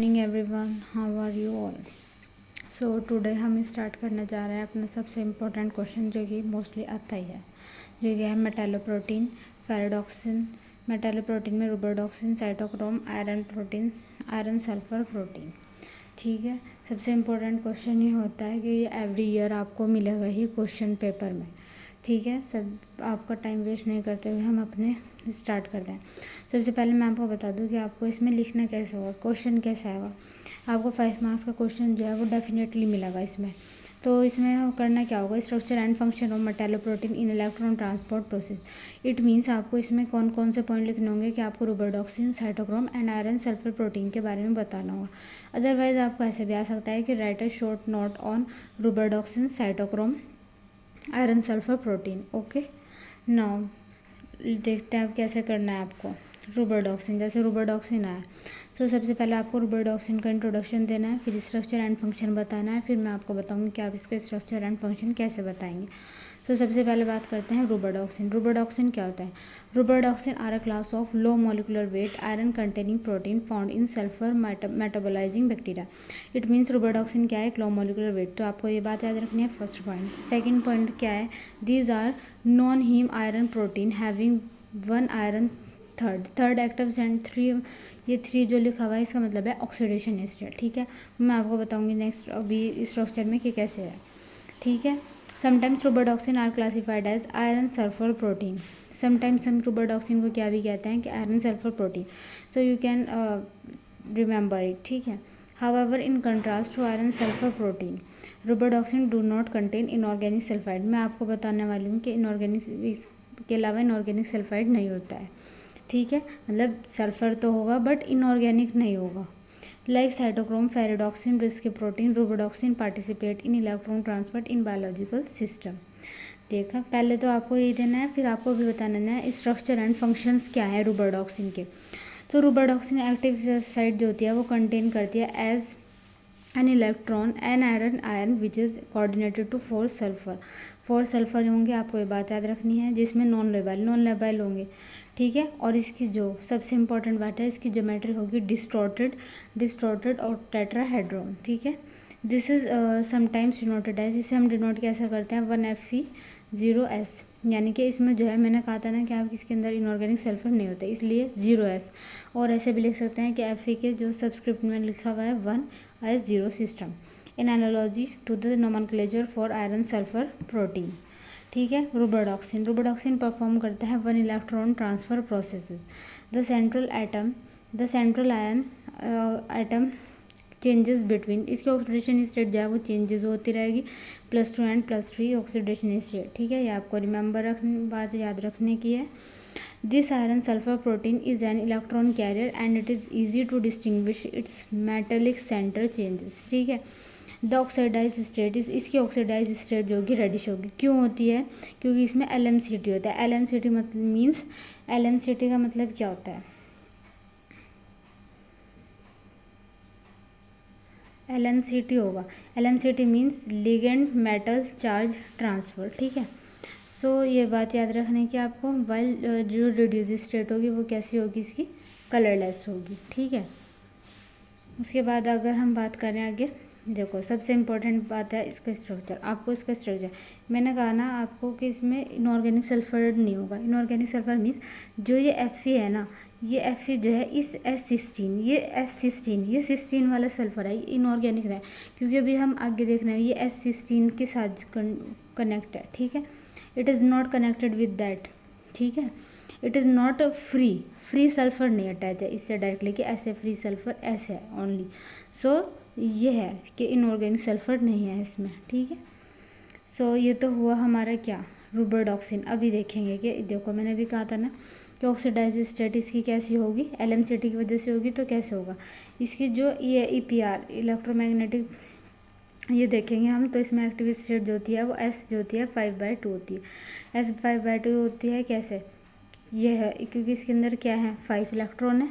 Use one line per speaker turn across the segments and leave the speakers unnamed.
Morning everyone, how are you all. So today हम start करने जा रहे हैं अपना सबसे इम्पोर्टेंट क्वेश्चन जो कि मोस्टली आता ही है, जो कि है मेटालोप्रोटीन, पैराडॉक्सिन। मेटालोप्रोटीन में rubredoxin, cytochrome, iron proteins, iron sulphur protein. ठीक है, सबसे इम्पोर्टेंट क्वेश्चन ये होता है कि ये एवरी ईयर आपको मिलेगा ही क्वेश्चन पेपर में। ठीक है, सब आपका टाइम वेस्ट नहीं करते हुए हम अपने स्टार्ट करते हैं। सबसे पहले मैं आपको बता दूं कि आपको इसमें लिखना कैसे होगा, क्वेश्चन कैसे आएगा। आपको 5 मार्क्स का क्वेश्चन जो है वो डेफिनेटली मिलेगा इसमें। तो इसमें करना क्या होगा, structure and function of metalloprotein in electron transport process. It means आपको इसमें कौन कौन से पॉइंट लिखने होंगे कि आपको rubredoxin, cytochrome and iron sulphur protein के बारे में बताना होगा। अदरवाइज आपको ऐसे भी आ सकता है कि write a short note on rubredoxin, cytochrome, iron sulphur protein. Okay, now देखते हैं अब कैसे करना है आपको। रुबिडोक्सिन, जैसे रुबिडोक्सिन आया तो सबसे पहले आपको रुबिडोक्सिन का इंट्रोडक्शन देना है, फिर स्ट्रक्चर एंड फंक्शन बताना है, फिर मैं आपको बताऊंगी कि आप इसका स्ट्रक्चर एंड फंक्शन कैसे बताएंगे। तो सबसे पहले बात करते हैं रुबिडोक्सिन। रुबिडोक्सिन क्या होता है? Rubredoxin are a class of low molecular weight iron containing protein found in sulphur metabolising bacteria. It means rubredoxin क्या है? एक लो मॉलिक्यूलर वेट। तो आपको ये बात याद रखनी है, फर्स्ट पॉइंट। सेकेंड पॉइंट क्या है? These are non haem iron protein having 1 iron third active and 3। ये 3 जो लिखा हुआ है इसका मतलब है ऑक्सीडेशन स्टेट। ठीक है, मैं आपको बताऊंगी नेक्स्ट अभी स्ट्रक्चर में कि कैसे है। ठीक है, sometimes rubredoxin are classified as iron sulphur protein. Sometimes हम रुबिडोक्सिन को क्या भी कहते हैं कि iron sulphur protein. So you can remember it. ठीक है, however in contrast to iron sulphur protein, rubredoxin do not contain inorganic sulphide. मैं आपको बताने वाली हूँ कि इनऑर्गेनिक के अलावा इनऑर्गेनिक सल्फाइड नहीं होता है। ठीक है, मतलब सल्फर तो होगा बट इनऑर्गेनिक नहीं होगा। Like cytochrome, ferredoxin, Rieske protein, rubredoxin participate in electron transport in biological system. देखा, पहले तो आपको यही देना है, फिर आपको भी बताना है स्ट्रक्चर एंड फंक्शंस क्या है रुबिडोक्सिन के। तो रुबिडोक्सिन एक्टिव साइट जो होती है वो कंटेन करती है as an electron an iron which is coordinated to 4 sulphur. 4 sulphur होंगे, आपको ये बात याद रखनी है, जिसमें नॉन लेबल होंगे। ठीक है, और इसकी जो सबसे इंपॉर्टेंट बात है, इसकी ज्योमेट्री होगी डिस्टॉर्टेड और टेट्राहेड्रॉन। ठीक है, this is sometimes denoted as, इसे हम डिनोट कैसे करते हैं 1Fe0S। यानी कि इसमें जो है मैंने कहा था ना कि आप इसके अंदर इनऑर्गेनिक सल्फर नहीं होते, इसलिए 0S। और ऐसे भी लिख सकते हैं कि Fe के जो सबस्क्रिप्ट में लिखा हुआ है 1S0 system in analogy to the nomenclature for iron sulphur protein. ठीक है, रुबिडोक्सिन परफॉर्म करता है 1 electron transfer processes. The central ion atom changes between, इसकी ऑक्सीडेशन स्टेट जो है वो चेंजेस होती रहेगी, +2 एंड +3 ऑक्सीडेशन स्टेट। ठीक है, ये आपको बात याद रखने की है। This iron sulphur protein is an electron carrier and it is easy to distinguish its metallic centre changes. ठीक है, द ऑक्सीडाइज स्टेट इज, इसकी ऑक्सीडाइज स्टेट जो होगी रेडिश होगी। क्यों होती है? क्योंकि इसमें LMCT होता है। LMCT मतलब मीन्स, LMCT का मतलब क्या होता है? LMCT होगा, LMCT means ligand metal charge transfer. ठीक है, सो ये बात याद रखने की आपको। वाइल जो रिड्यूस स्टेट होगी वो कैसी होगी? इसकी कलरलेस होगी। ठीक है, उसके बाद अगर हम बात करें आगे, देखो सबसे इम्पोर्टेंट बात है इसका स्ट्रक्चर। आपको इसका स्ट्रक्चर मैंने कहा ना आपको कि इसमें इनऑर्गेनिक सल्फर नहीं होगा। इनऑर्गेनिक सल्फर मीन्स जो ये Fe है ना, ये Fe जो है इस S16, ये सिस्टीन वाला सल्फर है, इनऑर्गेनिक है। क्योंकि अभी हम आगे देख रहे हैं ये S16 के साथ कनेक्ट है। ठीक है, it is not connected with that. ठीक है, it is not free sulphur नहीं अटैच है इससे डायरेक्टली कि ऐसे फ्री सल्फर ऐसे है ओनली। सो ये है कि इनऑर्गेनिक सल्फर नहीं है इसमें। ठीक है, सो ये तो हुआ हमारा क्या, रुबिडोक्सिन। अभी देखेंगे कि देखो मैंने भी कहा था ना कि ऑक्सीडाइज स्टेट इसकी कैसी होगी, LMCT की वजह से होगी। तो कैसे होगा इसकी जो ये EPR इलेक्ट्रोमैग्नेटिक, ये देखेंगे हम। तो इसमें एक्टिव स्टेट जो होती है वो S जो होती है 5/2 होती है। S 5/2 होती है कैसे? ये है क्योंकि इसके अंदर क्या है 5 इलेक्ट्रॉन है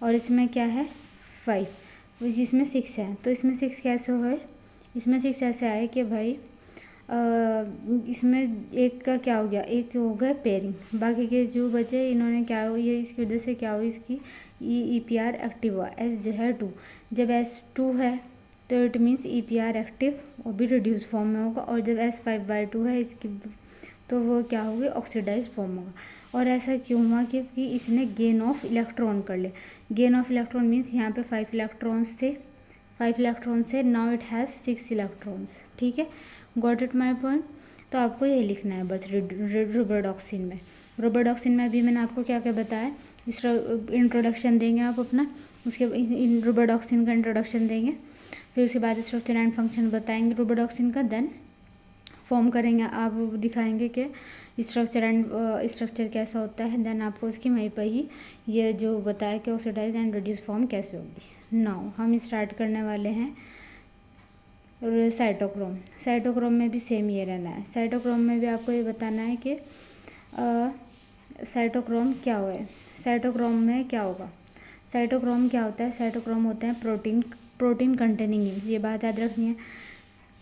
और इसमें क्या है 5, इसमें 6 है। तो इसमें 6 कैसे हो, इसमें 6 ऐसे आए कि भाई इसमें एक का क्या हो गया, एक हो गया पेयरिंग, बाकी के जो बचे इन्होंने क्या हो, ये इसकी वजह से क्या हुई, इसकी EPR एक्टिव हुआ। एस जो है 2, जब S2 है तो इट मीन्स EPR एक्टिव वो भी रिड्यूस फॉर्म में होगा, और जब S5/2 है इसकी तो वो क्या होगी, ऑक्सीडाइज फॉर्म होगा। और ऐसा क्यों हुआ, क्योंकि इसने गेन ऑफ इलेक्ट्रॉन कर ले। गेन ऑफ इलेक्ट्रॉन मीन्स यहाँ पे 5 इलेक्ट्रॉन्स थे, 5 इलेक्ट्रॉन्स है, नाउ इट हैज़ 6 इलेक्ट्रॉन्स। ठीक है, गॉट इट माई पॉइंट। तो आपको ये लिखना है बस रोबोडॉक्सिन में। रोबोडॉक्सिन में अभी मैंने आपको क्या क्या बताया, इस इंट्रोडक्शन देंगे आप अपना, उसके रोबोडॉक्सिन का इंट्रोडक्शन देंगे, फिर उसके बाद स्ट्रक्चर एंड फंक्शन बताएंगे रोबोडॉक्सिन का, देन फॉर्म करेंगे, आप दिखाएंगे कि स्ट्रक्चर कैसा होता है, देन आपको उसकी वहीं पर ही ये जो बताया कि ऑक्सीडाइज एंड रिड्यूस फॉर्म कैसे होगी। नाउ हम स्टार्ट करने वाले हैं साइटोक्रोम। साइटोक्रोम में भी सेम ये रहना है। साइटोक्रोम में भी आपको ये बताना है कि साइटोक्रोम क्या हुआ है। साइटोक्रोम में क्या होगा, साइटोक्रोम क्या होता है, साइटोक्रोम होते हैं प्रोटीन कंटेनिंग यूनिट, ये बात याद रखनी है।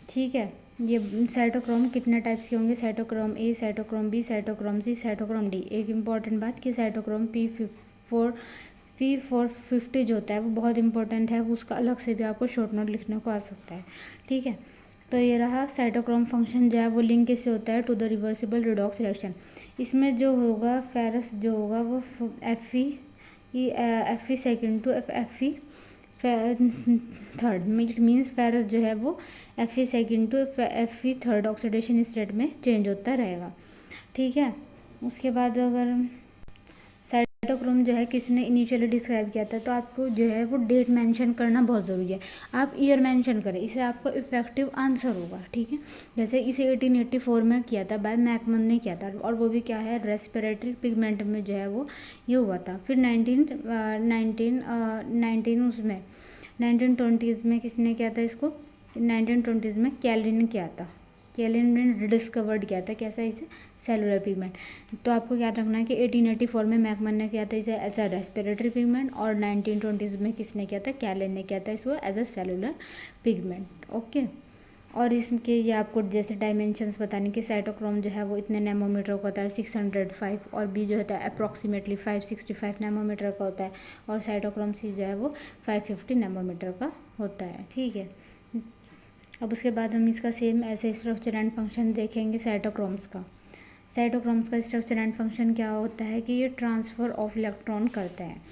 ठीक है, ये साइटोक्रोम कितने टाइप्स के होंगे, cytochrome A, cytochrome B, cytochrome C, cytochrome D। एक इम्पॉर्टेंट बात कि साइटोक्रोम P450 जो होता है वो बहुत इंपॉर्टेंट है, उसका अलग से भी आपको शॉर्ट नोट लिखने को आ सकता है। ठीक है, तो ये रहा साइटोक्रोम फंक्शन जो है वो लिंक किससे होता है, to the reversible redox reaction. इसमें जो होगा फेरस जो होगा वो Fe second to Fe third, it means ferrous जो है वो Fe second to Fe third oxidation state में चेंज होता रहेगा। ठीक है, उसके बाद अगर साइटोक्रोम जो है किसने इनिशियली डिस्क्राइब किया था, तो आपको जो है वो डेट मेंशन करना बहुत ज़रूरी है। आप ईयर मेंशन करें, इससे आपको इफेक्टिव आंसर होगा। ठीक है, जैसे इसे 1884 में किया था, बाय मैकमन ने किया था, और वो भी क्या है, रेस्पिरेटरी पिगमेंट में जो है वो ये हुआ था। फिर 1920s में किसने किया था इसको, 1920s में कैलिन ने किया था। कैलिन ने रिडिस्कवर्ड किया था कैसा, इसे सेलुलर पिगमेंट। तो आपको याद रखना है कि 1884 में मैकमन ने किया था इसे एज अ रेस्पिरेटरी पिगमेंट, और 1920s में किसने किया था, कैलिन ने किया था इसको as a cellular pigment. Okay, और इसके ये आपको जैसे डायमेंशंस बताने कि साइटोक्रोम जो है वो इतने नैनोमीटर का होता है 605, और बी जो होता है अप्रॉक्सीमेटली 565 नैनोमीटर का होता है, और साइटोक्रोम सी जो है वो 550 नैनोमीटर का होता है। ठीक है, अब उसके बाद हम इसका सेम ऐसे स्ट्रक्चर एंड फंक्शन देखेंगे साइटोक्रोम्स का। साइटोक्रोम्स का स्ट्रक्चर एंड फंक्शन क्या होता है कि ये ट्रांसफ़र ऑफ इलेक्ट्रॉन करते हैं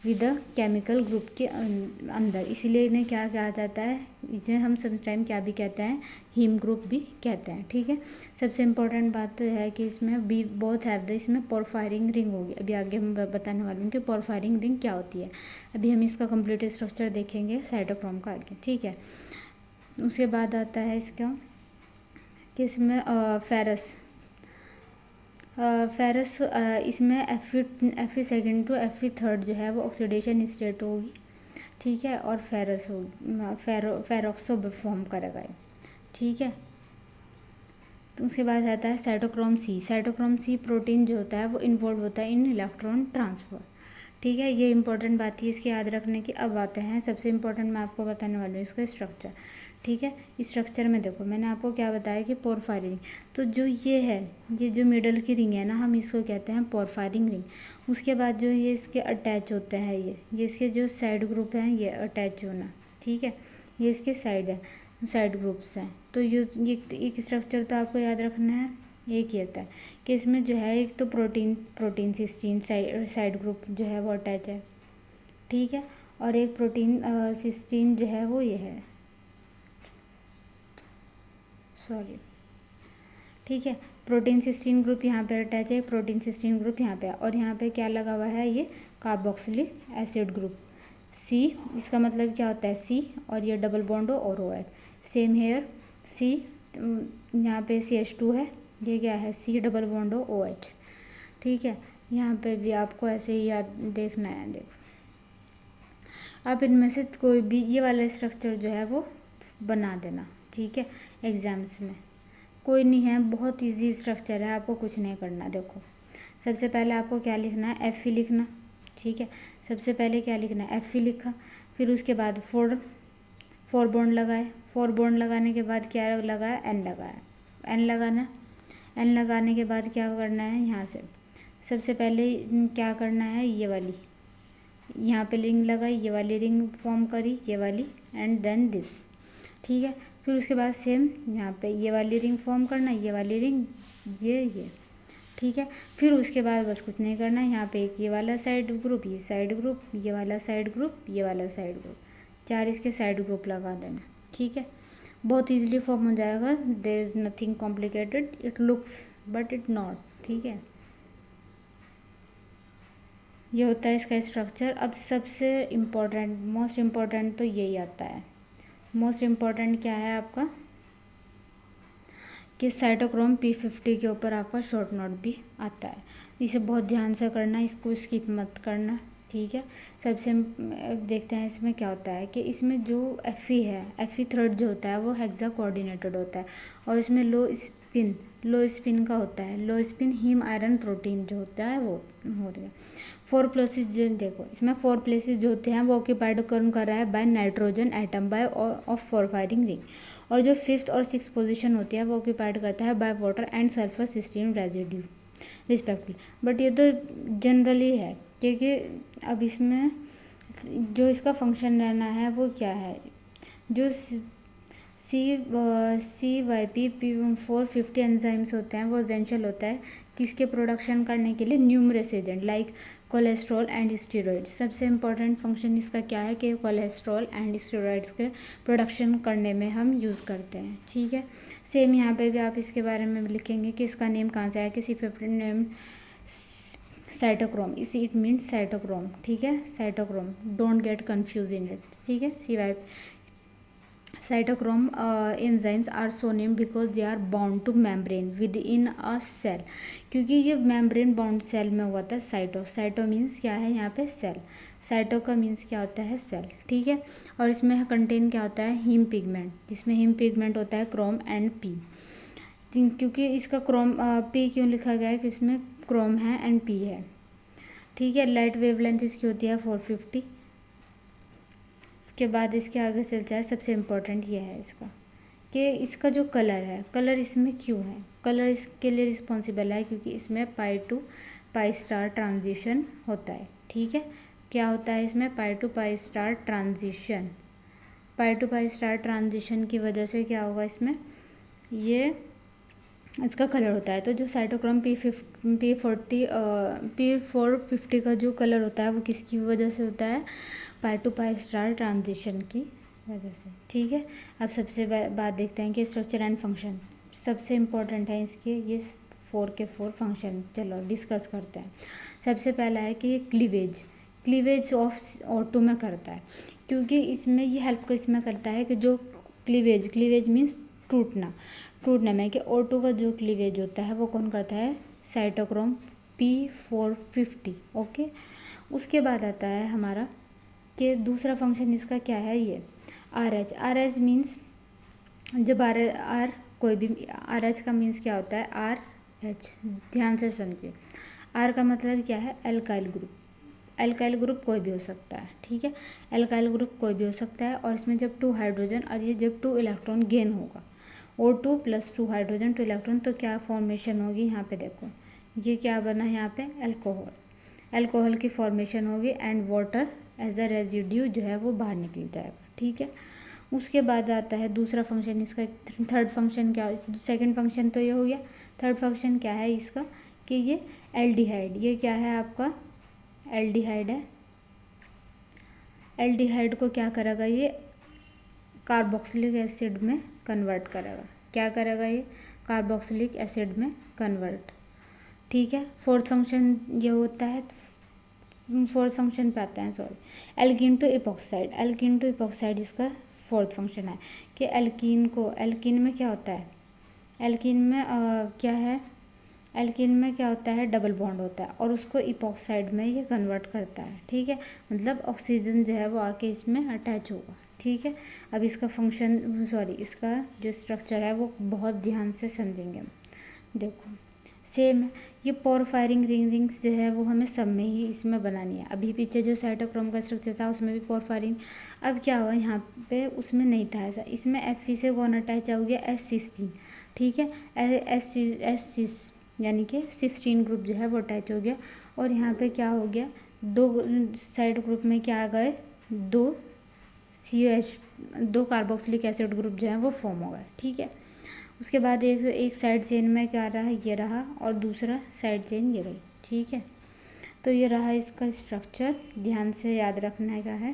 विद द केमिकल ग्रुप के अंदर, इसीलिए इन्हें क्या कहा जाता है, इसे हम समटाइम क्या भी कहते हैं, हीम ग्रुप भी कहते हैं। ठीक है, सबसे इम्पोर्टेंट बात तो है कि इसमें बी बोथ हैव द, इसमें पोरफायरिंग रिंग होगी। अभी आगे हम बताने वाले हैं कि पोरफायरिंग रिंग क्या होती है। अभी हम इसका कंप्लीट स्ट्रक्चर देखेंगे साइटोक्रोम का आगे। ठीक है, उसके बाद आता है इसका कि इसमें फेरस इसमें Fe second to Fe third जो है वो ऑक्सीडेशन स्टेट होगी। ठीक है, और फेरस होगी, फेरोक्सो फॉर्म करेगा ये। ठीक है, तो उसके बाद आता है cytochrome C. Cytochrome C protein जो होता है वो इन्वॉल्व होता है इन इलेक्ट्रॉन ट्रांसफ़र। ठीक है, ये इंपॉर्टेंट बात है इसकी याद रखने की। अब आते हैं सबसे इम्पोर्टेंट, मैं आपको बताने वाली हूँ इसका स्ट्रक्चर। ठीक है, स्ट्रक्चर में देखो मैंने आपको क्या बताया कि पोरफायरिंग, तो जो ये है, ये जो मिडल की रिंग है ना, हम इसको कहते हैं पोरफायरिंग रिंग। उसके बाद जो ये इसके अटैच होते हैं, ये इसके जो साइड ग्रुप हैं ये अटैच होना। ठीक है, ये इसके साइड ग्रुप्स हैं। तो ये एक स्ट्रक्चर तो आपको याद रखना है, एक ही होता है कि इसमें जो है एक तो प्रोटीन सिस्टीन साइड ग्रुप जो है वो अटैच है। ठीक है, और एक प्रोटीन सिस्टीन जो है वो ये है, सॉरी। ठीक है, प्रोटीन सिस्टीन ग्रुप यहाँ पे अटैच है, प्रोटीन सिस्टीन ग्रुप यहाँ पे है, और यहाँ पे क्या लगा हुआ है, ये कार्बोक्सिलिक एसिड ग्रुप सी। इसका मतलब क्या होता है सी, और ये डबल बॉन्ड और OH। सेम हेयर सी, यहाँ पे CH2 है, ये क्या है C डबल बॉन्ड OH। ठीक है, यहाँ पे भी आपको ऐसे ही याद देखना है। देखो आप इनमें से कोई भी ये वाला स्ट्रक्चर जो है वो बना देना। ठीक है, एग्जाम्स में कोई नहीं है, बहुत इजी स्ट्रक्चर है, आपको कुछ नहीं करना। देखो सबसे पहले आपको क्या लिखना है, Fe लिखना। ठीक है, सबसे पहले क्या लिखना है, Fe लिखा, फिर उसके बाद फोर बॉन्ड लगाए, 4 बॉन्ड लगाने के बाद क्या लगाया, N लगाया। एन लगाना है। एन लगाने के बाद क्या करना है, यहाँ से सबसे पहले क्या करना है, ये वाली यहाँ पे रिंग लगाई, ये वाली रिंग फॉर्म करी, ये वाली, एंड देन दिस, ठीक है। फिर उसके बाद सेम यहाँ पे ये वाली रिंग फॉर्म करना, ये वाली रिंग, ये, ठीक है। फिर उसके बाद बस कुछ नहीं करना है, यहाँ पे एक ये वाला साइड ग्रुप, ये साइड ग्रुप, ये वाला साइड ग्रुप, ये वाला साइड ग्रुप, 4 इसके साइड ग्रुप लगा देना, ठीक है। बहुत इजीली फॉर्म हो जाएगा, there is nothing complicated, it looks but it not, ठीक है। ये होता है इसका स्ट्रक्चर। अब सबसे इम्पोर्टेंट, मोस्ट इम्पोर्टेंट तो यही आता है। मोस्ट इम्पॉर्टेंट क्या है आपका, कि साइटोक्रोम P50 के ऊपर आपका शॉर्ट नोट भी आता है। इसे बहुत ध्यान से करना, इसको स्किप मत करना, ठीक है। सबसे देखते हैं इसमें क्या होता है, कि इसमें जो Fe है, Fe थ्रेड जो होता है वो हेक्सा कोऑर्डिनेटेड होता है, और इसमें लो स्पिन का होता है। Low spin haem iron protein जो होता है वो होता है। 4 प्लेसेस जो देखो, इसमें 4 प्लेसेस जो होते हैं वो ऑक्यूपाइड कर रहा है by nitrogen atom by of porphyrin ring, और जो 5th और 6th पोजीशन होती है वो ऑक्यूपाइड करता है by water and sulphur cysteine residue respectively. But ये तो जनरली है, क्योंकि अब इसमें जो इसका फंक्शन रहना है वो क्या है, जो CYP450 एंजाइम्स होते हैं वो एसेंशियल होता है किसके प्रोडक्शन करने के लिए, numerous agent like cholesterol and steroids. सबसे इम्पोर्टेंट फंक्शन इसका क्या है, कि कोलेस्ट्रॉल एंड स्टेरॉइड्स के प्रोडक्शन करने में हम यूज़ करते हैं, ठीक है। सेम यहाँ पे भी आप इसके बारे में भी लिखेंगे कि इसका नेम कहाँ से आया, कि C50 नेम साइटोक्रोम, इसी इट मीन्स साइटोक्रोम, ठीक है। Cytochrome, don't get confuse in it, ठीक है। Cytochrome enzymes are so named because they are bound to membrane within a cell, क्योंकि ये membrane bound cell में हुआ था। साइटो मीन्स क्या है यहाँ पे, सेल। साइटो का मीन्स क्या होता है, सेल, ठीक है। और इसमें कंटेन क्या होता है, हीम पिगमेंट, जिसमें हीम पिगमेंट होता है क्रोम एंड पी। क्योंकि इसका क्रोम पी क्यों लिखा गया है, कि इसमें क्रोम है एंड पी है, ठीक है। लाइट वेवलेंथ इसकी होती है 450। के बाद इसके आगे चलता है, सबसे इम्पोर्टेंट ये है इसका, कि इसका जो कलर है, कलर इसमें क्यों है, कलर इसके लिए रिस्पॉन्सिबल है क्योंकि इसमें pi to pi star transition होता है, ठीक है। क्या होता है इसमें, pi to pi star transition. Pi to pi star transition की वजह से क्या होगा, इसमें ये इसका कलर होता है। तो जो साइटोक्रोम P450 का जो कलर होता है वो किसकी वजह से होता है, पाई टू पाई स्टार ट्रांजिशन की वजह से, ठीक है। अब सबसे बात देखते हैं कि स्ट्रक्चर एंड फंक्शन सबसे इम्पोर्टेंट है इसके, ये 4 के 4 फंक्शन। चलो डिस्कस करते हैं। सबसे पहला है कि ये क्लीवेज ऑफ O2 में करता है, क्योंकि इसमें ये हेल्प इसमें करता है कि जो क्लीवेज मीन्स टूटना में, कि O2 का जो क्लीवेज होता है वो कौन करता है, साइटोक्रोम P450, ओके। उसके बाद आता है हमारा कि दूसरा फंक्शन इसका क्या है, ये RH मीन्स जब आर कोई भी RH का मीन्स क्या होता है, RH, ध्यान से समझिए। R का मतलब क्या है, एल्काइल ग्रुप कोई भी हो सकता है, ठीक है। एल्काइल ग्रुप कोई भी हो सकता है, और इसमें जब 2 हाइड्रोजन और ये जब 2 इलेक्ट्रॉन गेन होगा, O2 + 2 हाइड्रोजन 2 इलेक्ट्रॉन, तो क्या फॉर्मेशन होगी, यहाँ पे देखो ये क्या बना है, यहाँ पे अल्कोहल की फॉर्मेशन होगी, and water as a residue जो है वो बाहर निकल जाएगा, ठीक है। उसके बाद आता है दूसरा फंक्शन इसका। थर्ड फंक्शन क्या, सेकंड फंक्शन तो ये हो गया। थर्ड फंक्शन क्या है इसका, कि ये एल्डिहाइड, ये क्या है आपका, एल्डिहाइड है। एल्डिहाइड को क्या करेगा, ये कार्बोक्सिलिक एसिड में कन्वर्ट करेगा। क्या करेगा, ये कार्बोक्सिलिक एसिड में कन्वर्ट, ठीक है। फोर्थ फंक्शन ये होता है, फोर्थ फंक्शन पे आते हैं, एल्कीन टू इपॉक्साइड इसका फोर्थ फंक्शन है, कि एल्कीन में क्या होता है, एल्कीन में क्या होता है, डबल बॉन्ड होता है, और उसको इपॉक्साइड में ये कन्वर्ट करता है, ठीक है। मतलब ऑक्सीजन जो है वो आके इसमें अटैच होगा, ठीक है। अब इसका इसका जो स्ट्रक्चर है वो बहुत ध्यान से समझेंगे। देखो सेम है। ये पोरफायरिंग रिंग्स जो है वो हमें सब में ही इसमें बनानी है। अभी पीछे जो साइटोक्रोम का स्ट्रक्चर था उसमें भी पोरफायरिंग, अब क्या हुआ यहाँ पे उसमें नहीं था ऐसा, इसमें Fe से कौन अटैच हो गया, S16, ठीक है, S यानी कि सिस्टीन ग्रुप जो है वो अटैच हो गया। और यहाँ पे क्या हो गया, दो साइड ग्रुप में क्या आ गए, दो कार्बोक्सिलिक एसिड ग्रुप जो है वो फॉर्म हो गए, ठीक है। उसके बाद एक साइड चेन में क्या रहा, ये रहा, और दूसरा साइड चेन ये रही, ठीक है। तो ये रहा इसका स्ट्रक्चर, ध्यान से याद रखने का है,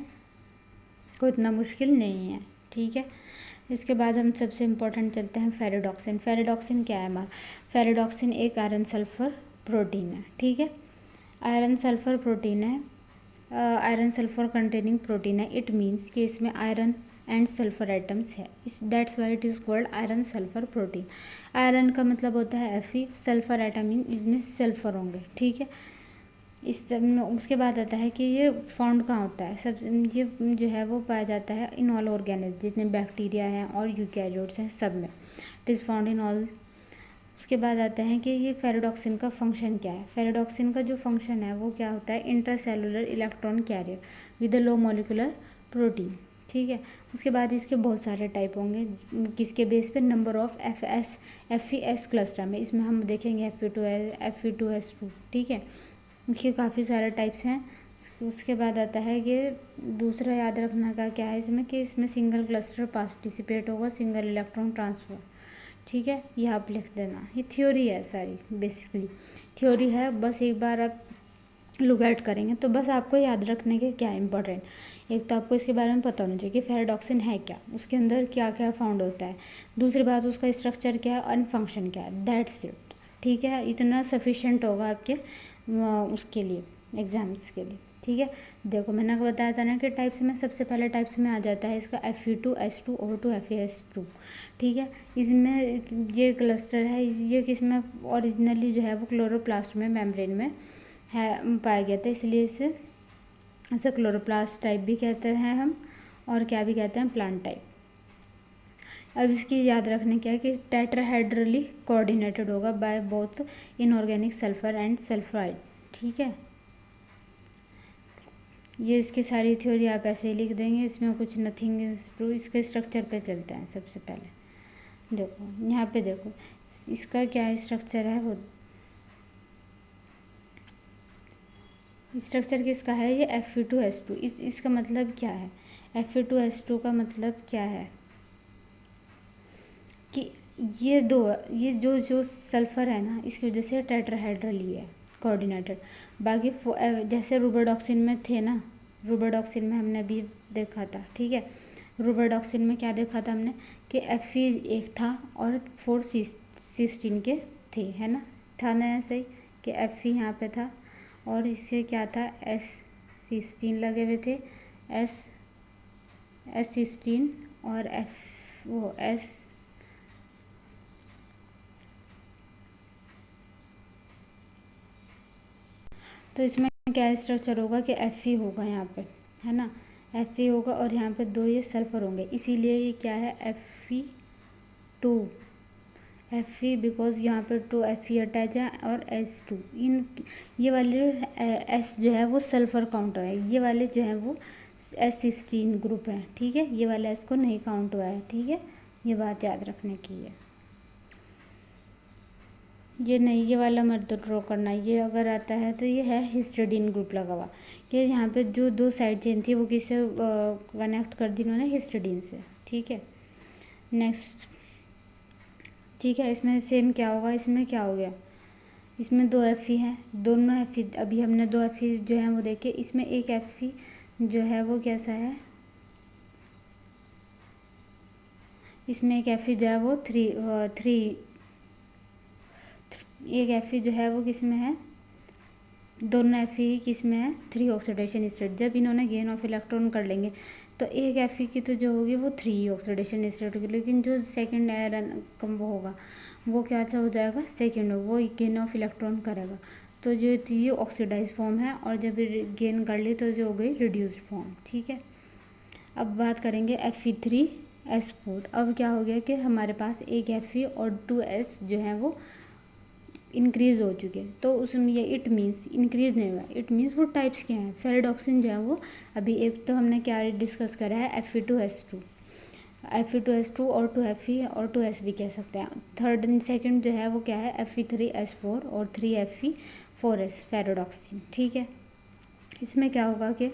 कोई इतना मुश्किल नहीं है, ठीक है। इसके बाद हम सबसे इम्पोर्टेंट चलते हैं फेरिडॉक्सिन। फेरिडॉक्सिन क्या है हमारा, फेरिडॉक्सिन एक आयरन सल्फर प्रोटीन है, ठीक है, आयरन सल्फर प्रोटीन है, आयरन सल्फर कंटेनिंग प्रोटीन है। इट मीन्स कि इसमें आयरन एंड सल्फर एटम्स है, that's why it is called iron sulphur protein. Iron का मतलब होता है Fe, सल्फर एटम इसमें सल्फर होंगे, ठीक है। उसके बाद आता है कि ये फाउंड कहाँ होता है, सब ये जो है वो पाया जाता है इन ऑल ऑर्गेनिज्म, जितने बैक्टीरिया हैं और यूकैरियोट्स हैं सब में, it is found in all. उसके बाद आता है कि ये फेरिडॉक्सिन का फंक्शन क्या है। फेरिडॉक्सिन का जो फंक्शन है वो क्या होता है, intracellular electron carrier with a low molecular protein, ठीक है। उसके बाद इसके बहुत सारे टाइप होंगे, किसके बेस पे, नंबर ऑफ FeS क्लस्टर में, इसमें हम देखेंगे Fe2S2, ठीक है। इसके काफ़ी सारे टाइप्स हैं। उसके बाद आता है कि दूसरा याद रखना का क्या है इसमें, कि इसमें सिंगल क्लस्टर पार्टिसिपेट होगा, सिंगल इलेक्ट्रॉन ट्रांसफर, ठीक है, ये आप लिख देना। ये थ्योरी है सारी, बेसिकली थ्योरी है, बस एक बार आप लुक एट करेंगे तो बस आपको याद रखने के क्या इंपॉर्टेंट, एक तो आपको इसके बारे में पता होना चाहिए कि फेरिडॉक्सिन है क्या, उसके अंदर क्या क्या फाउंड होता है, दूसरी बात उसका स्ट्रक्चर क्या है और फंक्शन क्या है, दैट्स इट, ठीक है। इतना सफिशेंट होगा आपके उसके लिए, एग्जाम्स के लिए, ठीक है। देखो मैंने बताया था ना कि टाइप्स में सबसे पहले टाइप्स में आ जाता है इसका Fe2S2 O2 FeS2, ठीक है। इसमें ये क्लस्टर है, ये किसमें ओरिजिनली जो है वो क्लोरोप्लास्ट में मेम्ब्रेन में है पाया गया था, इसलिए इसे क्लोरोप्लास्ट टाइप भी कहते हैं हम, और क्या भी कहते हैं, प्लांट टाइप। अब इसकी याद रखने क्या है कि टेट्राहेड्रली कोऑर्डिनेटेड होगा by both inorganic sulphur and sulphide, ठीक है। ये इसकी सारी थ्योरी आप ऐसे ही लिख देंगे, इसमें कुछ नथिंग इज ट्रू। इसके स्ट्रक्चर पे चलते हैं सबसे पहले। देखो यहाँ पे देखो इसका क्या स्ट्रक्चर है, वो स्ट्रक्चर किसका है, ये Fe2S2। इसका मतलब क्या है, Fe2S2 का मतलब क्या है कि ये जो सल्फ़र है ना, इसकी वजह से टेट्राहेड्रली है कोऑर्डिनेटेड। बाकी जैसे रूबरडॉक्सिन में थे ना, रूबरडॉक्सिन में हमने अभी देखा था, ठीक है। रूबरडॉक्सिन में क्या देखा था हमने कि Fe एक था और 4 सिस्टीन के थे, है ना, था ना ऐसे ही कि Fe यहाँ पे था और इससे क्या था, S16 लगे हुए थे, S16 और S तो इसमें क्या स्ट्रक्चर होगा कि Fe होगा यहाँ पे, है ना, Fe होगा और यहाँ पे 2 ये सल्फर होंगे, इसीलिए ये क्या है Fe2 Fe, बिकॉज यहाँ पे 2 Fe अटैच है और S2, इन ये वाले S जो है वो सल्फर काउंट है, ये वाले जो है वो S16 ग्रुप है, ठीक है। ये वाला S को नहीं काउंट हुआ है, ठीक है, ये बात याद रखने की है। ये नहीं, ये वाला मत तो ड्रॉ करना, ये अगर आता है तो ये है हिस्टिडीन ग्रुप लगा हुआ, कि यहाँ पे जो 2 साइड चेन थी वो किससे कनेक्ट कर दी इन्होंने, हिस्टिडीन से, ठीक है। नेक्स्ट, ठीक है, इसमें सेम क्या होगा, इसमें क्या हो गया, इसमें 2 Fe हैं, दोनों Fe अभी हमने 2 Fe जो है वो देखे, इसमें एक Fe जो है वो कैसा है, इसमें एक Fe जो है वो एक Fe जो है वो किस में है, दोनों Fe किस में है, 3 ऑक्सीडेशन स्टेट। जब इन्होंने गेन ऑफ इलेक्ट्रॉन कर लेंगे तो एक Fe की तो जो होगी वो 3 ऑक्सीडेशन स्टेट होगी, लेकिन जो सेकंड आयरन कम वो होगा वो क्या अच्छा हो जाएगा, सेकंड होगा, वो गेन ऑफ इलेक्ट्रॉन करेगा, तो जो थी ऑक्सीडाइज फॉर्म है, और जब गेन कर ली तो जो हो गई रिड्यूस्ड फॉर्म, ठीक है। अब बात करेंगे Fe3S4। अब क्या हो गया कि हमारे पास एक Fe और 2S जो है वो इंक्रीज़ हो चुके हैं, तो उसमें ये इट मीन्स इंक्रीज़ नहीं हुआ, इट मीन्स वो टाइप्स क्या हैं। फेरिडॉक्सिन जो है वो अभी एक तो हमने क्या डिस्कस करा है, Fe2S2, Fe2S2 और 2Fe और 2S भी कह सकते हैं। थर्ड एंड सेकंड जो है वो क्या है, Fe3S4 और 3Fe4S फेरिडॉक्सिन। ठीक है, इसमें क्या होगा कि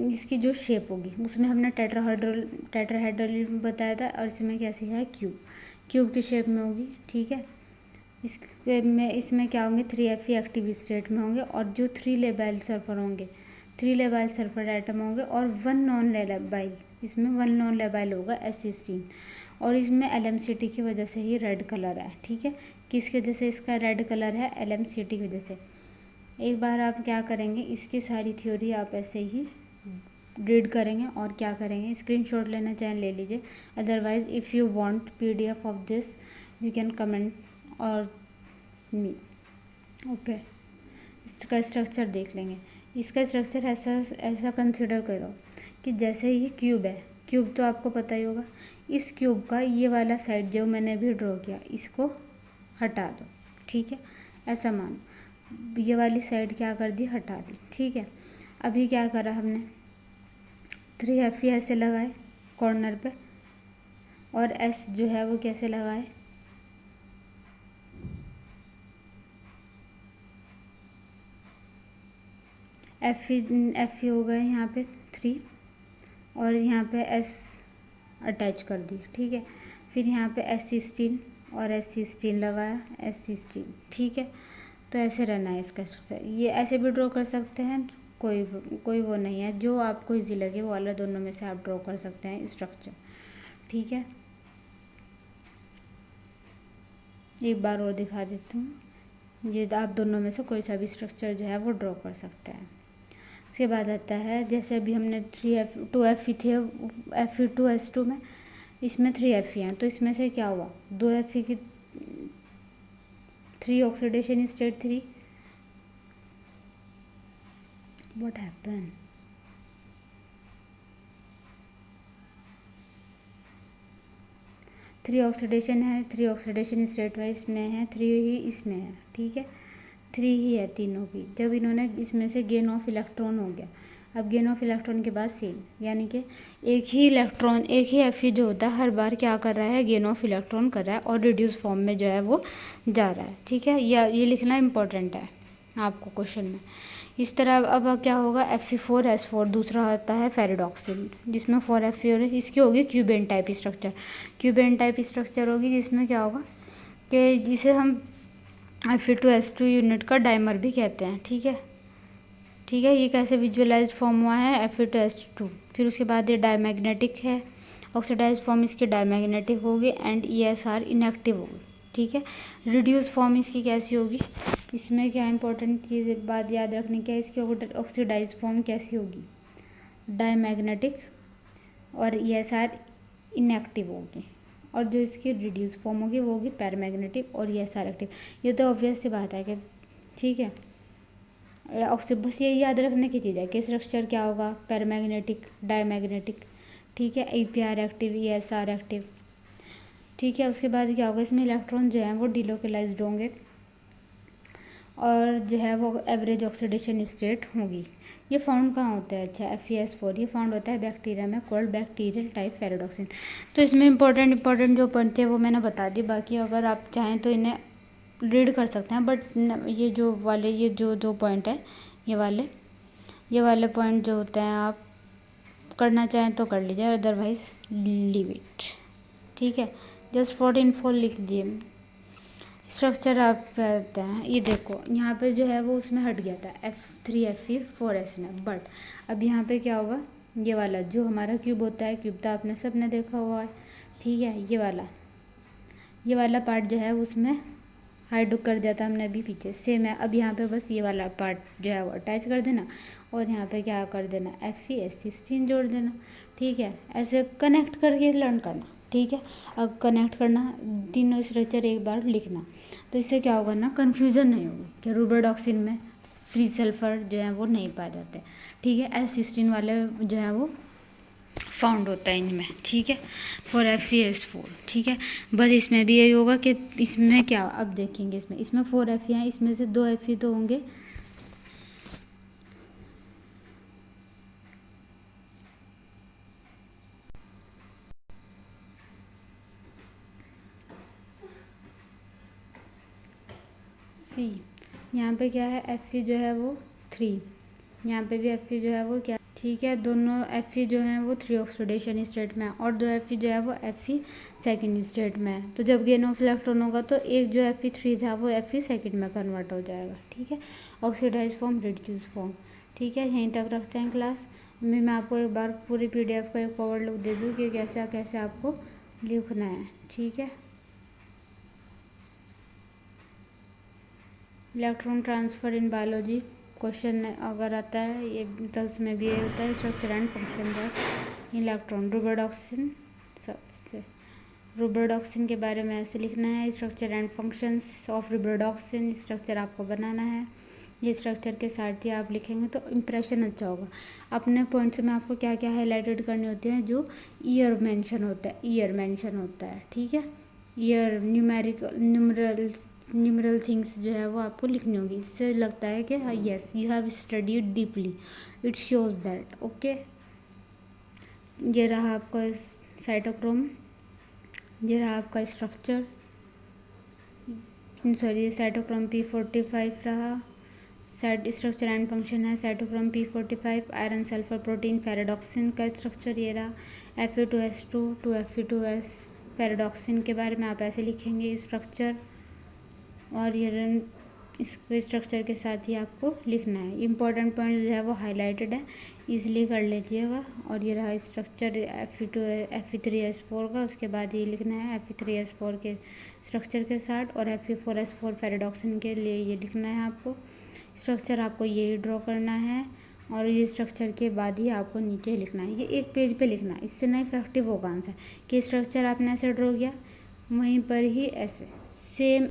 इसकी जो शेप होगी उसमें हमने टेट्राहेड्रल बताया था, और इसमें कैसी है, क्यूब की शेप में होगी। ठीक है, इसमें क्या होंगे, 3Fe एक्टिव स्टेट में होंगे, और जो 3 लेबाइल सल्फर होंगे, 3 लेबाइल सल्फर एटम होंगे, और 1 नॉन लेबाइल, इसमें 1 नॉन लेबाइल होगा एसिस्टीन, और इसमें LMCT की वजह से ही रेड कलर है। ठीक है, किसकी वजह से इसका रेड कलर है, LMCT की वजह से। एक बार आप क्या करेंगे, इसकी सारी थ्योरी आप ऐसे ही रीड करेंगे और क्या करेंगे, स्क्रीनशॉट लेना चाहें ले लीजिए, otherwise if you want PDF of this you can comment और मी। ओके, इसका स्ट्रक्चर देख लेंगे। इसका स्ट्रक्चर ऐसा कंसिडर करो कि जैसे ये क्यूब है, क्यूब तो आपको पता ही होगा, इस क्यूब का ये वाला साइड जो मैंने अभी ड्रॉ किया इसको हटा दो। ठीक है, ऐसा मानो ये वाली साइड क्या कर दी, हटा दी। ठीक है, अभी क्या करा हमने, 3Fe ऐसे लगाए कॉर्नर पे, और S जो है वो कैसे लगाए, Fe हो गए यहाँ पे 3, और यहाँ पे S अटैच कर दी। ठीक है, फिर यहाँ पे एसिस्टीन और एसिस्टीन लगाया, एसिस्टीन। ठीक है, तो ऐसे रहना है इसका स्ट्रक्चर। ये ऐसे भी ड्रॉ कर सकते हैं, कोई वो नहीं है, जो आपको इजी लगे वो वाला दोनों में से आप ड्रॉ कर सकते हैं स्ट्रक्चर। ठीक है, एक बार और दिखा देती हूँ, ये आप दोनों में से कोई सा भी स्ट्रक्चर जो है वो ड्रॉ कर सकते हैं। उसके बाद आता है, जैसे अभी हमने 2Fe थे Fe2S2 में, इसमें 3Fe हैं, तो इसमें से क्या हुआ, 2Fe की 3 oxidation state 3, what happen, three oxidation है, 3 ऑक्सीडेशन स्टेट वाइज में है, 3 ही इसमें है। ठीक है, 3 ही है तीनों की। जब इन्होंने इसमें से गेन ऑफ इलेक्ट्रॉन हो गया, अब गेन ऑफ इलेक्ट्रॉन के बाद सेम, यानी कि एक ही इलेक्ट्रॉन, एक ही Fe जो होता है हर बार क्या कर रहा है, गेन ऑफ इलेक्ट्रॉन कर रहा है और रिड्यूस फॉर्म में जो है वो जा रहा है। ठीक है, ये लिखना इम्पोर्टेंट है आपको क्वेश्चन में। इस तरह अब क्या होगा, Fe4S4 दूसरा होता है फेरिडॉक्सिन, जिसमें 4Fe और इसकी होगी क्यूबेन टाइप स्ट्रक्चर। क्यूबेन टाइप स्ट्रक्चर होगी जिसमें क्या होगा कि जिसे हम Fe2S2 यूनिट का डाइमर भी कहते हैं। ठीक है, ठीक है, ये कैसे विजुअलाइज फॉर्म हुआ है, Fe2S2। फिर उसके बाद ये डायमैग्नेटिक है, ऑक्सीडाइज फॉर्म इसकी डायमैग्नेटिक होगी, एंड ESR इनएक्टिव होगी। ठीक है, रिड्यूस फॉर्म इसकी कैसी होगी, इसमें क्या इंपॉर्टेंट चीज़ बात याद रखने की है, इसकी ऑक्सीडाइज फॉर्म कैसी होगी, डायमैग्नेटिक, और ESR इनएक्टिव होगी, और जो इसकी रिड्यूस फॉर्म होगी वो होगी पैरामैग्नेटिक और ESR एक्टिव। ये तो ऑब्वियस सी बात है कि ठीक है, बस ये याद रखने की चीज़ है कि स्ट्रक्चर क्या होगा, पैरामैग्नेटिक, डायमैग्नेटिक। ठीक है, APR एक्टिव, ESR एक्टिव। ठीक है, उसके बाद क्या होगा, इसमें इलेक्ट्रॉन जो है वो डिलोकलाइज्ड होंगे, और जो है वो एवरेज ऑक्सीडेशन स्टेट होगी। ये फाउंड कहाँ होता है, अच्छा FeS4 ये फाउंड होता है बैक्टीरिया में, कॉल्ड बैक्टीरियल टाइप फेरिडॉक्सिन। तो इसमें इंपॉर्टेंट जो पॉइंट थे वो मैंने बता दी, बाकी अगर आप चाहें तो इन्हें रीड कर सकते हैं, बट ये जो दो पॉइंट है, ये वाले पॉइंट जो होते हैं आप करना चाहें तो कर लीजिए, अदरवाइज लीव इट। ठीक है, जस्ट 14 लिख दिए। स्ट्रक्चर आप कहते हैं, ये देखो यहाँ पे जो है वो उसमें हट गया था F3Fe4S में, बट अब यहाँ पे क्या होगा, ये वाला जो हमारा क्यूब होता है, क्यूब तो आपने सब ने देखा हुआ है। ठीक है, ये वाला पार्ट जो है उसमें हाइड कर दिया था हमने अभी पीछे, सेम है। अब यहाँ पे बस ये वाला पार्ट जो है वो अटैच कर देना, और यहाँ पे क्या कर देना, Fe जोड़ देना। ठीक है, ऐसे कनेक्ट करके लर्न करना। ठीक है, अब कनेक्ट करना, तीनों स्ट्रक्चर एक बार लिखना, तो इससे क्या होगा ना, कन्फ्यूज़न नहीं होगी कि रुब्रोडॉक्सिन में फ्री सल्फर जो है वो नहीं पाए जाते। ठीक है, एसिस्टीन वाले जो है वो फाउंड होता है इनमें, ठीक है, फॉर FeS4, ठीक है। बस इसमें भी यही होगा कि इसमें क्या, अब देखेंगे इसमें 4 Fe हैं, इसमें से 2 Fe तो होंगे, सी यहाँ पे क्या है, Fe जो है वो 3, यहाँ पे भी Fe जो है वो क्या, ठीक है, दोनों Fe जो हैं वो 3 ऑक्सीडेशन स्टेट में है और 2 Fe जो है वो Fe सेकेंड स्टेट में है। तो जब गेन ऑफ इलेक्ट्रॉन होगा तो एक जो Fe3 था वो Fe सेकेंड में कन्वर्ट हो जाएगा, ठीक है। ऑक्सीडाइज फॉर्म, रिड्यूस फॉर्म, ठीक है। यहीं तक रखते हैं क्लास में। मैं आपको एक बार पूरी PDF का एक फॉरवर्ड लुक दे दूँ कि कैसे कैसे आपको लिखना है, ठीक है। Electron transfer in biology question अगर आता है ये, तो उसमें भी ये होता है structure and function of electron. Reproduction के बारे में ऐसे लिखना है, structure and functions of reproduction, structure आपको बनाना है। ये स्ट्रक्चर के साथ ही आप लिखेंगे तो इम्प्रेशन अच्छा होगा। अपने पॉइंट्स में आपको क्या क्या हाईलाइटेड करने होते हैं, जो ईयर मेंशन होता है, ठीक है। ईयर न्यूमरल थिंग्स जो है वो आपको लिखनी होगी। इससे लगता है कि yes you have studied deeply, it shows that, okay. ये रहा आपका साइटोक्रोम, ये रहा आपका स्ट्रक्चर, सॉरी साइटोक्रोम P45 रहा। स्ट्रक्चर एंड फंक्शन है cytochrome P45, iron sulphur protein ferredoxin का स्ट्रक्चर ये रहा। Fe2S2 2Fe2S पैराडॉक्सिन के बारे में आप ऐसे लिखेंगे स्ट्रक्चर, और ये इस स्ट्रक्चर के साथ ही आपको लिखना है। इम्पॉर्टेंट पॉइंट जो है वो हाईलाइटेड है, इजीली कर लीजिएगा। और ये रहा स्ट्रक्चर Fe3S4 का, उसके बाद ये लिखना है Fe3S4 के स्ट्रक्चर के साथ, और Fe4S4 पैराडॉक्सिन के लिए ये लिखना है आपको। स्ट्रक्चर आपको यही ड्रॉ करना है, और ये स्ट्रक्चर के बाद ही आपको नीचे लिखना है। ये एक पेज पे लिखना है, इससे ना इफेक्टिव होगा आंसर कि स्ट्रक्चर आपने ऐसे ड्रॉ किया, वहीं पर ही ऐसे सेम